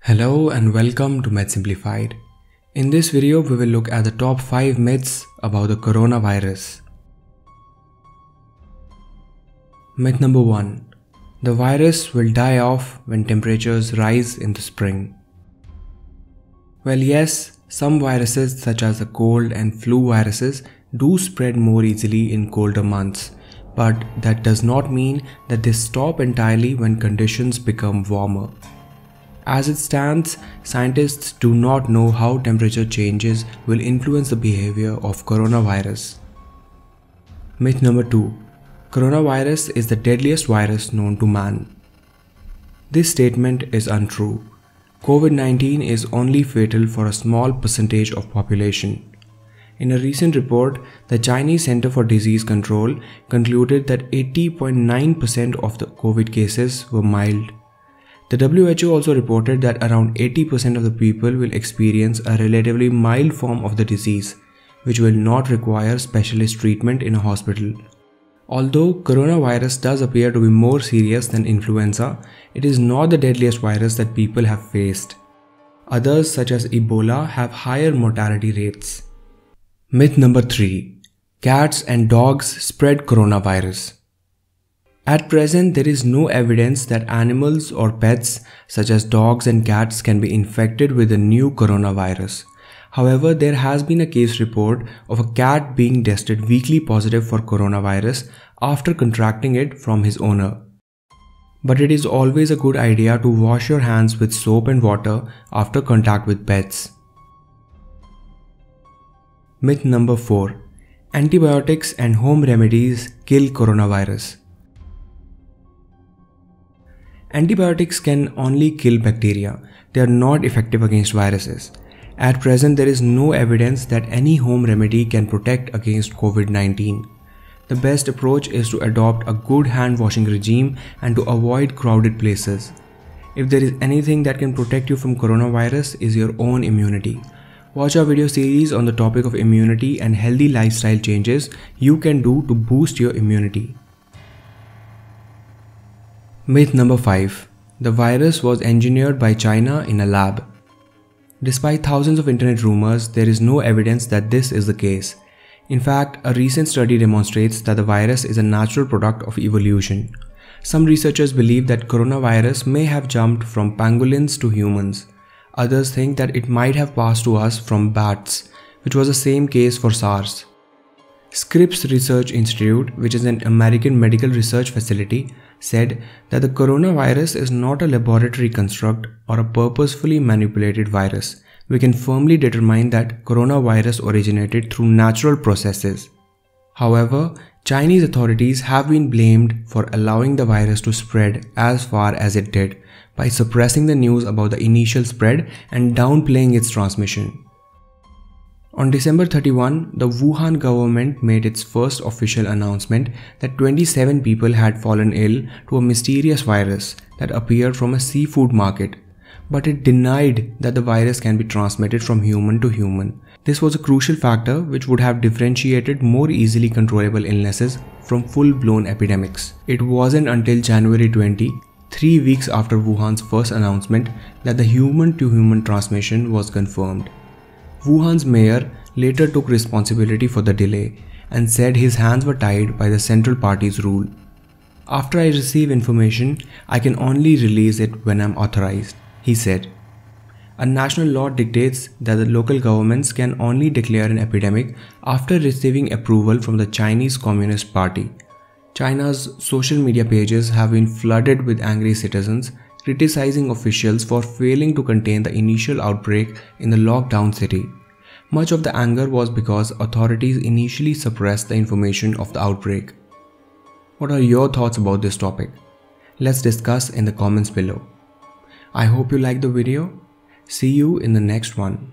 Hello and welcome to Med Simplified. In this video, we will look at the top 5 myths about the coronavirus. Myth number 1. The virus will die off when temperatures rise in the spring. Well, yes, some viruses such as the cold and flu viruses do spread more easily in colder months, but that does not mean that they stop entirely when conditions become warmer. As it stands, scientists do not know how temperature changes will influence the behavior of coronavirus. Myth number 2. Coronavirus is the deadliest virus known to man. This statement is untrue. COVID-19 is only fatal for a small percentage of population. In a recent report, the Chinese Center for Disease Control concluded that 80.9% of the COVID cases were mild. The WHO also reported that around 80% of the people will experience a relatively mild form of the disease, which will not require specialist treatment in a hospital. Although coronavirus does appear to be more serious than influenza, it is not the deadliest virus that people have faced. Others, such as Ebola, have higher mortality rates. Myth number 3. Cats and dogs spread coronavirus. At present, there is no evidence that animals or pets such as dogs and cats can be infected with the new coronavirus. However, there has been a case report of a cat being tested weekly positive for coronavirus after contracting it from his owner. But it is always a good idea to wash your hands with soap and water after contact with pets. Myth number 4. Antibiotics and home remedies kill coronavirus. Antibiotics can only kill bacteria. They are not effective against viruses. At present, there is no evidence that any home remedy can protect against COVID-19. The best approach is to adopt a good hand washing regime and to avoid crowded places. If there is anything that can protect you from coronavirus, is your own immunity. Watch our video series on the topic of immunity and healthy lifestyle changes you can do to boost your immunity. Myth number 5. The virus was engineered by China in a lab. Despite thousands of internet rumors, there is no evidence that this is the case. In fact, a recent study demonstrates that the virus is a natural product of evolution. Some researchers believe that coronavirus may have jumped from pangolins to humans. Others think that it might have passed to us from bats, which was the same case for SARS. Scripps Research Institute, which is an American medical research facility, said that the coronavirus is not a laboratory construct or a purposefully manipulated virus. We can firmly determine that coronavirus originated through natural processes. However, Chinese authorities have been blamed for allowing the virus to spread as far as it did by suppressing the news about the initial spread and downplaying its transmission. On December 31, the Wuhan government made its first official announcement that 27 people had fallen ill to a mysterious virus that appeared from a seafood market, but it denied that the virus can be transmitted from human to human. This was a crucial factor which would have differentiated more easily controllable illnesses from full-blown epidemics. It wasn't until January 20, 3 weeks after Wuhan's first announcement, that the human-to-human transmission was confirmed. Wuhan's mayor later took responsibility for the delay and said his hands were tied by the central party's rule. After I receive information, I can only release it when I'm authorized, he said. A national law dictates that the local governments can only declare an epidemic after receiving approval from the Chinese Communist Party. China's social media pages have been flooded with angry citizens criticizing officials for failing to contain the initial outbreak in the lockdown city. Much of the anger was because authorities initially suppressed the information of the outbreak. What are your thoughts about this topic? Let's discuss in the comments below. I hope you liked the video. See you in the next one.